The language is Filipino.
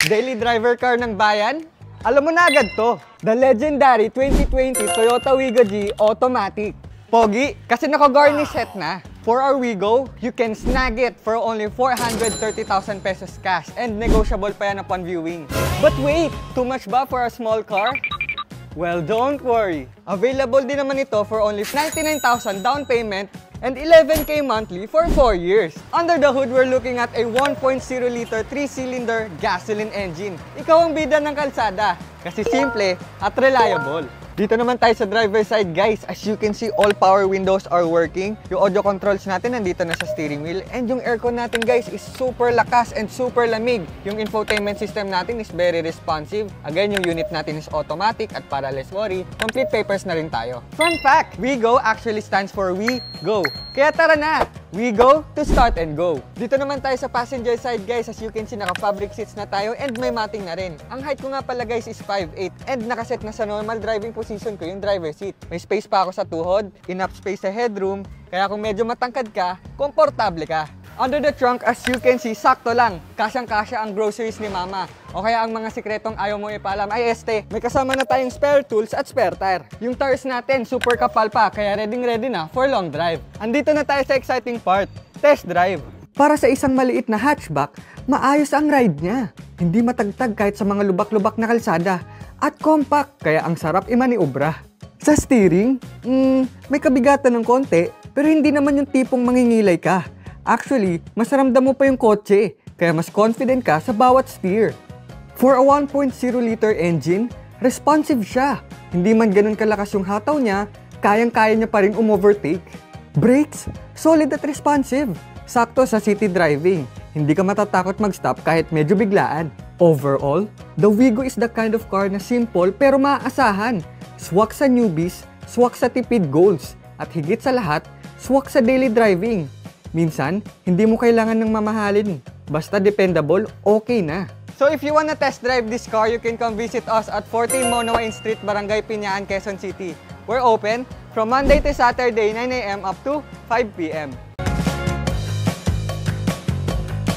Daily driver car ng bayan? Alam mo na agad to. The legendary 2020 Toyota Wigo G Automatic. Pogi, kasi naka-garnish set na. For our Wigo, you can snag it for only 430,000 pesos cash and negotiable pa yan upon viewing. But wait, too much ba for a small car? Well, don't worry. Available din naman ito for only 99,000 down payment and 11K monthly for 4 years. Under the hood, we're looking at a 1.0-liter 3-cylinder gasoline engine. Ikaw ang bida ng kalsada kasi simple at reliable. Dito naman tayo sa driver side, guys. As you can see, all power windows are working. Yung audio controls natin nandito na sa steering wheel. And yung aircon natin, guys, is super lakas and super lamig. Yung infotainment system natin is very responsive. Again, yung unit natin is automatic at para less worry, complete papers na rin tayo. Fun fact, WeGo actually stands for We Go. Kaya tara na! We go to start and go. Dito naman tayo sa passenger side, guys. As you can see, naka-fabric seats na tayo and may matting na rin. Ang height ko nga pala, guys, is 5'8" and nakaset na sa normal driving position ko yung driver seat. May space pa ako sa tuhod, enough space sa headroom, kaya kung medyo matangkad ka, komportable ka. Under the trunk, as you can see, sakto lang. Kasyang-kasya ang groceries ni mama. O kaya ang mga sikretong ayaw mo ipalam ay may kasama na tayong spare tools at spare tire. Yung tires natin, super kapal pa, kaya ready na for long drive. Andito na tayo sa exciting part, test drive. Para sa isang maliit na hatchback, maayos ang ride niya. Hindi matagtag kahit sa mga lubak-lubak na kalsada. At compact, kaya ang sarap imaniobra. Sa steering, may kabigatan ng konti, pero hindi naman yung tipong mangingilay ka. Actually, mas ramdam mo pa yung kotse, kaya mas confident ka sa bawat steer. For a 1.0-liter engine, responsive siya. Hindi man ganun kalakas yung hataw niya, kayang-kaya niya pa rin umovertake. Brakes, solid at responsive. Sakto sa city driving. Hindi ka matatakot mag-stop kahit medyo biglaan. Overall, the Wigo is the kind of car na simple pero maaasahan. Swak sa newbies, swak sa tipid goals. At higit sa lahat, swak sa daily driving. Minsan, hindi mo kailangan ng mamahalin. Basta dependable, okay na. So if you wanna test drive this car, you can come visit us at 14 Monowain Street, Barangay Piñaan, Quezon City. We're open from Monday to Saturday, 9 AM up to 5 PM.